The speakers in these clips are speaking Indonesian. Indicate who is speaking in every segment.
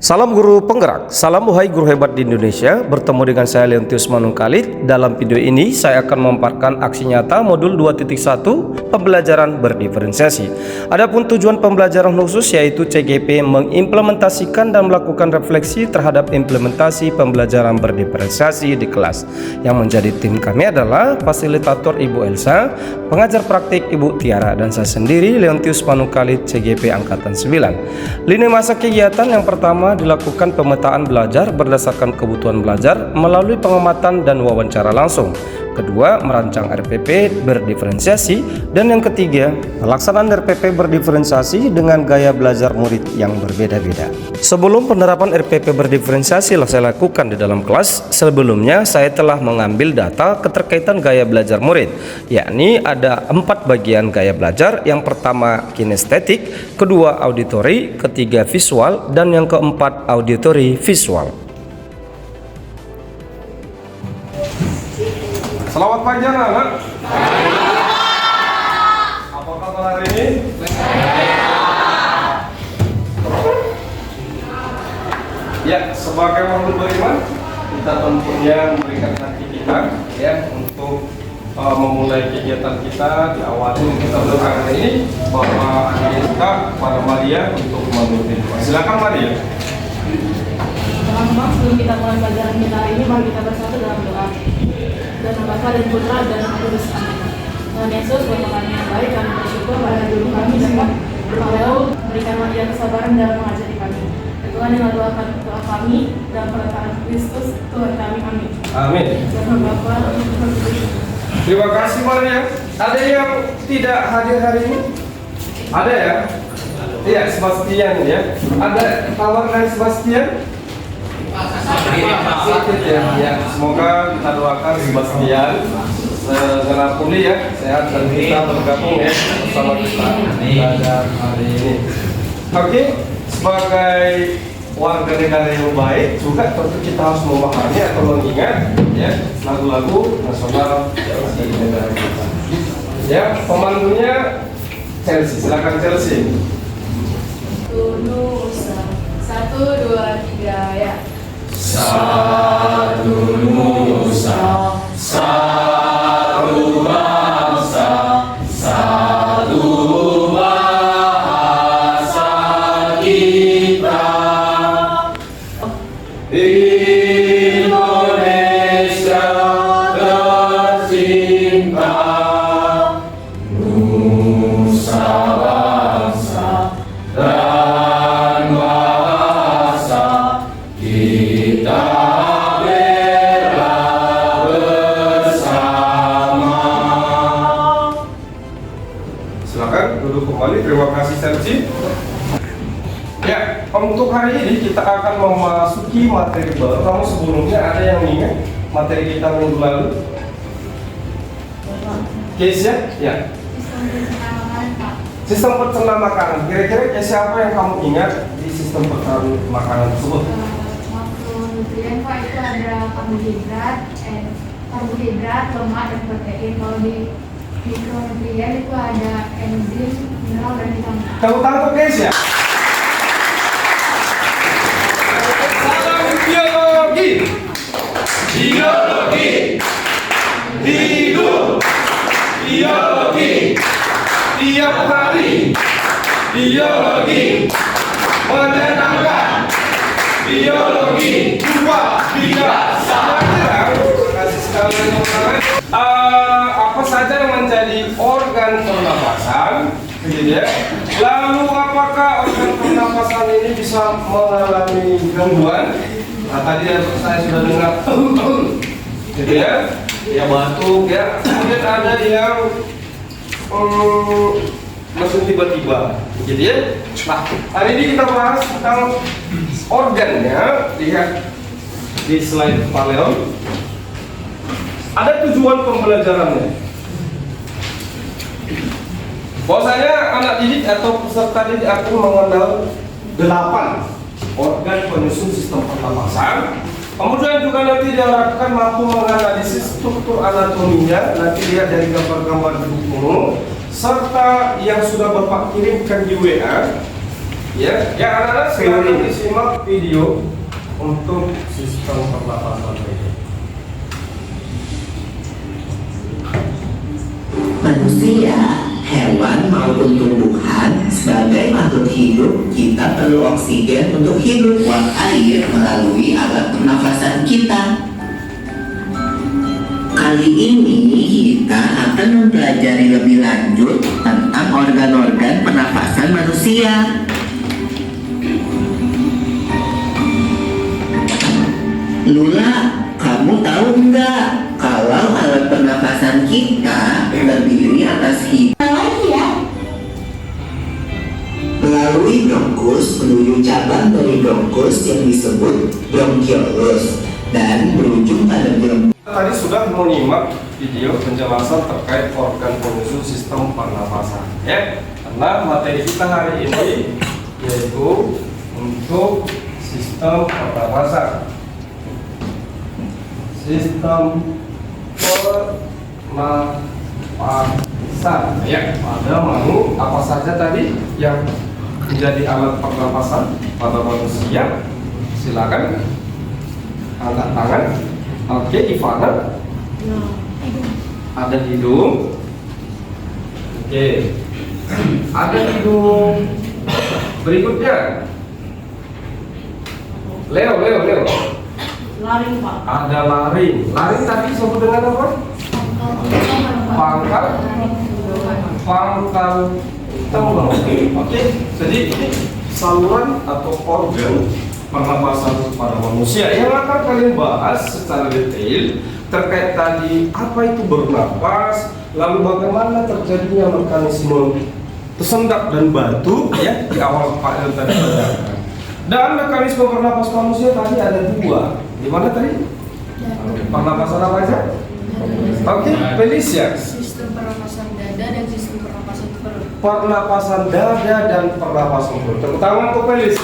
Speaker 1: Salam guru penggerak, salam wahai guru hebat di Indonesia. Bertemu dengan saya Leontius Manungkalit. Dalam video ini saya akan memaparkan aksi nyata modul 2.1 pembelajaran berdiferensiasi. Adapun tujuan pembelajaran khusus yaitu CGP mengimplementasikan dan melakukan refleksi terhadap implementasi pembelajaran berdiferensiasi di kelas. Yang menjadi tim kami adalah fasilitator Ibu Elsa, pengajar praktik Ibu Tiara, dan saya sendiri Leontius Manungkalit CGP Angkatan 9. Lini masa kegiatan yang pertama dilakukan pemetaan belajar berdasarkan kebutuhan belajar melalui pengamatan dan wawancara langsung. Kedua, merancang RPP berdiferensiasi. Dan yang ketiga, pelaksanaan RPP berdiferensiasi dengan gaya belajar murid yang berbeda-beda. Sebelum penerapan RPP berdiferensiasi saya lakukan di dalam kelas, sebelumnya saya telah mengambil data keterkaitan gaya belajar murid, yakni ada 4 bagian gaya belajar. Yang pertama kinestetik, kedua auditori, ketiga visual, dan yang keempat auditori visual. Selamat pagi anak-anak. Apa kabar hari ini? Ya, sebagai makhluk beriman, kita tentunya memberikan hati kita ya untuk memulai kegiatan kita. Diawali kita berdoa hari ini bahwa adik kita kepada Maria untuk memimpin. Silakan Maria.
Speaker 2: Teman-teman, sebelum kita mulai pelajaran kita hari ini, mari kita bersatu dalam doa. Dan Bapa dan Putra dan Roh Kudus. Amin. Tuhan Yesus, Bapa kami yang baik, kami bersyukur pada guru kami dapat Paul berikan Maria kesabaran dalam mengajari kami. Tuhan yang doakan doa kami dalam perkataan Kristus Tuhan kami. Amin.
Speaker 1: Amin.
Speaker 2: Tuhan Bapa dan Roh Kudus.
Speaker 1: Terima kasih Maria. Ada yang tidak hadir hari ini? Ada ya? Iya, Sebastian ya. Ada kawan dari Sebastian? Sakit ya. Semoga kita doakan Sebastian segera pulih ya, sehat, dan kita bergabung ya bersama kita pada hari ini. Oke, sebagai warga negara yang baik juga tentu kita harus memahami atau mengingat ya lagu-lagu nasional di negara kita. Ya, pemandunya Chelsea, silakan Chelsea.
Speaker 2: Nusa, 1, 2, 3 ya.
Speaker 3: Satu nusa, satu bangsa, satu bahasa kita. Indonesia tercinta, nusa bangsa dan bahasa kita bela bersama.
Speaker 1: Silakan duduk kembali. Terima kasih Sergi. Ya, untuk hari ini kita akan memasuki materi baru. Kamu sebelumnya ada yang ingat materi kita minggu lalu? Case ya? Sistem pencernaan makanan. Kira-kira case apa yang kamu ingat di sistem pencernaan makanan tersebut?
Speaker 4: Makronutrien Pak, itu ada karbohidrat, lemak, dan protein. Kalau di mikronutrien itu ada enzim, mineral, dan vitamin.
Speaker 1: Kamu tahu case ya? Salam biologi.
Speaker 3: Biologi, hidup, biologi,
Speaker 1: Tiap hari
Speaker 3: biologi,
Speaker 1: menyenangkan.
Speaker 3: biologi,
Speaker 1: Dua
Speaker 3: biasa.
Speaker 1: Terima kasih sekali teman-teman. Apa saja yang menjadi organ pernapasan, gitu ya? Lalu apakah organ pernapasan ini bisa mengalami gangguan? Nah, tadi saya sudah dengar, gitu ya? Ya batuk ya. Kemudian ada yang langsung tiba-tiba, gitu ya? Nah, hari ini kita bahas tentang organnya. Lihat di slide Paleon. Ada tujuan pembelajarannya. Bahwasanya anak didik atau peserta didik akan mengenal 8 organ penyusun sistem pernapasan. Kemudian juga nanti diharapkan mampu menganalisis struktur anatominya. Nanti lihat dari gambar-gambar di buku, serta yang sudah Bapak kirimkan di WA Ya, anak-anak silakan disimak video untuk sistem pernapasan ini.
Speaker 5: Manusia, hewan maupun tumbuhan, sebagai makhluk hidup, kita perlu oksigen untuk hidup, uap air melalui alat pernafasan kita. Kali ini kita akan mempelajari lebih lanjut tentang organ-organ pernafasan manusia. Lula, kamu tahu nggak kalau alat pernafasan kita terdiri atas melalui bronkus menuju cabang dari bronkus yang disebut bronkiolus dan berujung pada
Speaker 1: Tadi sudah menyimak video penjelasan terkait organ penyusun sistem pernapasan, ya. Karena materi kita hari ini yaitu untuk sistem pernapasan. Sistem pernapasan, ya. Ada mau apa saja tadi yang menjadi alat pernapasan pada manusia? Silakan angkat tangan. Oke, Ivana. Ada hidung. Oke. Ada hidung. Berikutnya. Leo.
Speaker 2: Laring, Pak.
Speaker 1: Ada laring. Laring tadi disebut dengan apa? Pangkal tembang. Oke. Jadi ini saluran atau organ pernapasan pada manusia yang akan kalian bahas secara detail terkait tadi apa itu bernapas, lalu bagaimana terjadinya mekanisme tersendak dan batu, ya, di awal Pak Yon tadi terangkan. Dan mekanisme bernapas manusia tadi ada dua. Di mana tadi? Pernapasan apa aja? Oke, Felicia.
Speaker 2: Sistem pernapasan dada dan sistem pernapasan perut.
Speaker 1: Pernapasan dada dan pernapasan perut. Tepuk tangan untuk Felicia.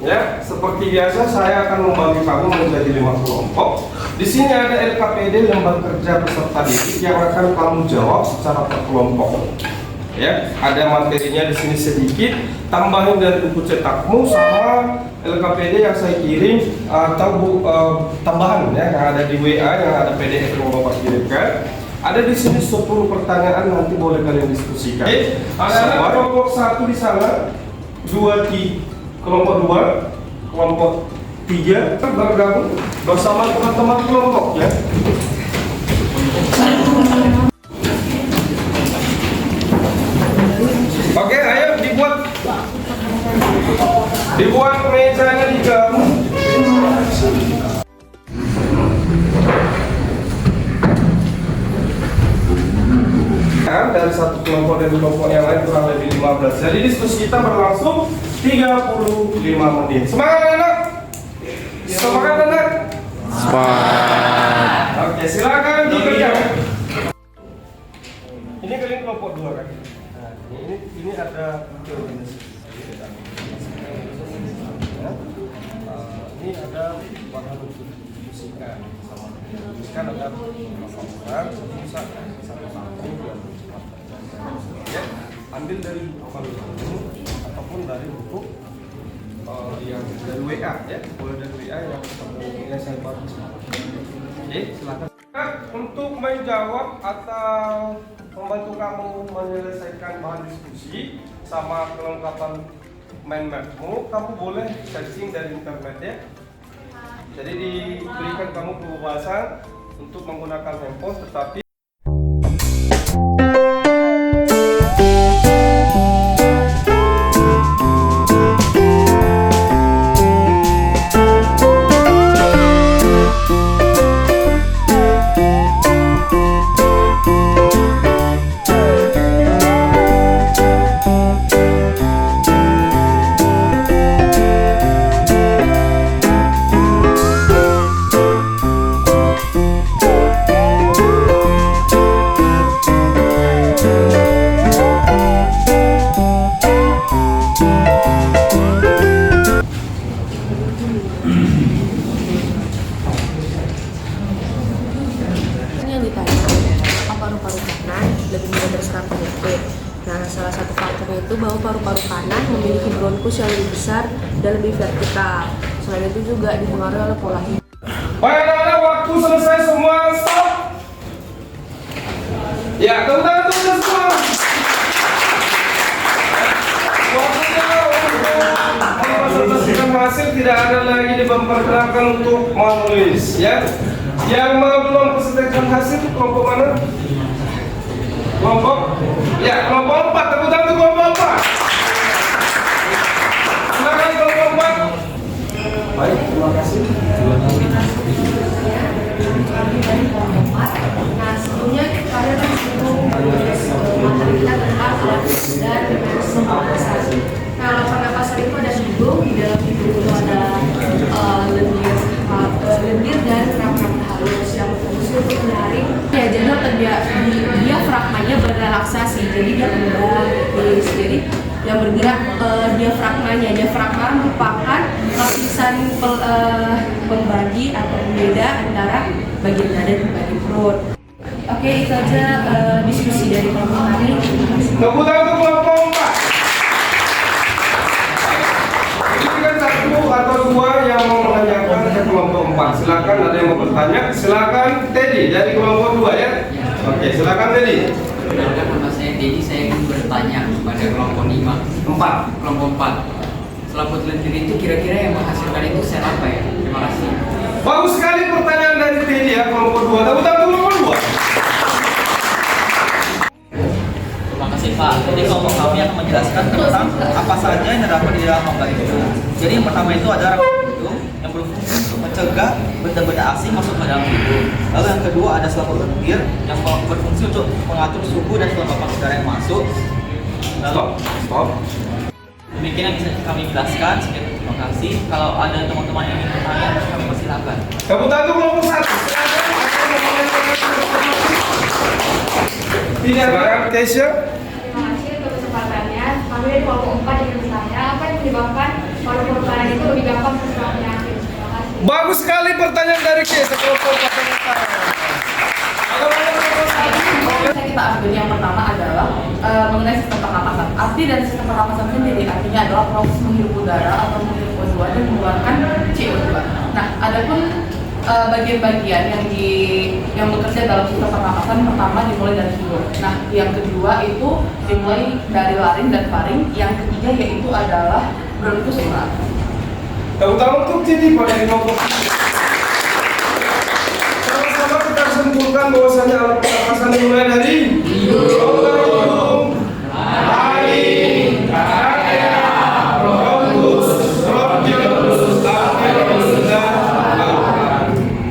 Speaker 1: Ya, seperti biasa saya akan membagi kamu menjadi 5 kelompok. Di sini ada LKPD lembar kerja peserta didik yang akan kamu jawab secara per kelompok. Ya, ada materinya di sini sedikit. Tambahin dari buku cetakmu sama LKPD yang saya kirim atau tambahan ya yang ada di WA, yang ada PDF yang Bapak kirimkan. Ada di sini 10 pertanyaan, nanti boleh kalian diskusikan. Ada kelompok 1 di sana, 2 di kelompok 2, kelompok 3 bergabung bersama teman-teman kelompok, ya. Oke, ayo dibuat mejanya digabung. Dari satu kelompok dan kelompok yang lain kurang lebih 15. Jadi diskusi kita berlangsung 35 menit. Semangat anak? Semangat anak? Semangat. Oke, silakan dikerjakan. Ini kalian kelompok 2 kan? Nah, ini ada ini ada bahan untuk diskusikan sama. Diskusikan ada beberapa orang, bisa satu-satu ya, ambil dari buku ataupun dari buku yang dari WA, ya, boleh dari WA yang saya baru. Oke, silakan. Untuk menjawab atau membantu kamu menyelesaikan bahan diskusi sama kelengkapan mind mapmu, kamu boleh searching dari internet, ya. Jadi diberikan kamu kebebasan untuk menggunakan handphone, tetapi
Speaker 2: fokus yang lebih besar dan lebih vertikal. Selain itu juga dipengaruhi oleh pola hidup.
Speaker 1: Baik anak-anak, waktu selesai semua, stop. Ya, tepuk tangan untuk semua. Waktunya untuk mempresentasikan hasil, tidak ada lagi diperkenalkan untuk menulis, ya. Yang mau belum presentasikan hasil kelompok mana? Kelompok? Ya, kelompok 4. Tepuk tangan untuk kelompok 4. Silakan kelompok 4. Baik, terima kasih.
Speaker 4: Nah, sebelumnya kalian kan singgung materi kita tentang alat dan mekanisme pernapasan. Kalau pernapasan itu ada hidung, di dalam hidung itu ada lendir dan rap-rap halus yang berfungsi untuk menyaring. Ya, jadi diafragmanya berrelaksasi, jadi dia bergerak diri sendiri. Yang bergerak diafragmanya. Diafragma merupakan lapisan pembagi atau pembeda antara bagian dada dan bagian perut. Oke, itu aja diskusi dari kelompok kami. Terima kasih.
Speaker 1: Tepuk tangan untuk kelompok 4. Ini kan satu atau dua yang mau menanyakan ke kelompok 4. Silakan, ada yang mau bertanya. Silakan Teddy dari kelompok 2 ya. Oke, silakan Teddy.
Speaker 6: Perkenalkan, nama saya Dedi. Saya ingin bertanya kepada kelompok 5.
Speaker 1: 4.
Speaker 6: Kelompok 4. Selaput lendir itu kira-kira yang menghasilkan itu sel apa ya? Terima kasih.
Speaker 1: Bagus sekali pertanyaan dari Teddy ya, kelompok 2. Tepuk tangan untuk kelompok 2.
Speaker 7: Terima kasih Pak. Jadi kelompok kami akan menjelaskan tentang apa saja yang terdapat di dalam mangga itu. Jadi yang pertama itu ada rangka hidung yang berfungsi untuk mencegah benda-benda asing masuk ke dalam hidung. Lalu yang kedua ada selaput lendir yang berfungsi untuk mengatur suhu dan kelembapan udara yang masuk. Lalu
Speaker 1: Stop.
Speaker 7: demikian yang bisa kami jelaskan. Sekian, terima kasih. Kalau ada teman-teman yang ingin bertanya, kami persilakan.
Speaker 1: Tepuk tangan untuk kelompok 1. Silakan Keisha.
Speaker 4: Terima kasih untuk kesempatannya. Kami dari kelompok 4 ingin bertanya, apa yang menyebabkan paru-paru itu lebih gampang setelah penyakit? Terima kasih.
Speaker 1: Bagus sekali pertanyaan dari Keisha, kelompok 4.
Speaker 2: Bisa kita ambil yang pertama adalah mengenai sistem pernapasan. Arti dari sistem pernapasan sendiri artinya adalah proses menghirup udara atau menghirup O2 dan mengeluarkan CO2. Nah, adapun bagian-bagian yang bekerja dalam sistem pernapasan pertama dimulai dari hidung. Nah, yang kedua itu dimulai dari laring dan faring. Yang ketiga yaitu adalah bronkus urat.
Speaker 1: Tepuk tangan untuk Teddy pada kelompok 3. Sama-sama kita simpulkan bahwasanya alat pernapasan dimulai dari hidung, laring, trachea, bronkus, bronchiolus, alveolus,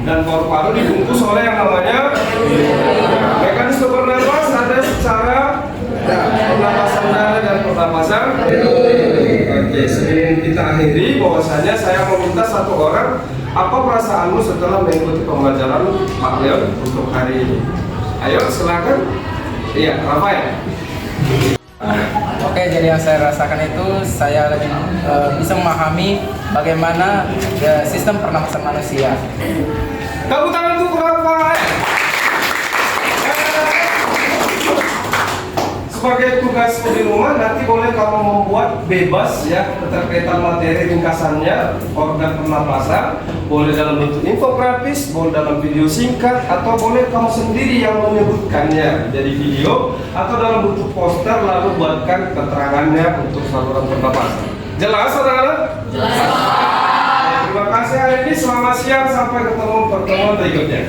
Speaker 1: dan paru-paru dibungkus oleh yang namanya mekanisme bernapas. Ada secara pernapasan dada dan pernapasan. Oke, sebelum kita akhiri bahwasanya saya meminta satu orang, apa perasaanmu setelah mengikuti pembelajaran Pak Leon untuk hari ini? Ayo silakan. Iya, Rafael.
Speaker 8: Oke, jadi yang saya rasakan itu saya lebih bisa memahami bagaimana sistem pernapasan manusia.
Speaker 1: Tepuk tangan untuk Rafael. Sebagai tugas di rumah, nanti boleh kamu membuat bebas ya keterkaitan materi ringkasannya organ pernapasan, boleh dalam bentuk infografis, boleh dalam video singkat, atau boleh kamu sendiri yang menyebutkannya jadi video atau dalam bentuk poster lalu buatkan keterangannya untuk saluran pernapasan. Jelas anak-anak? Jelas. Terima kasih hari ini, selamat siang, sampai ketemu pertemuan berikutnya.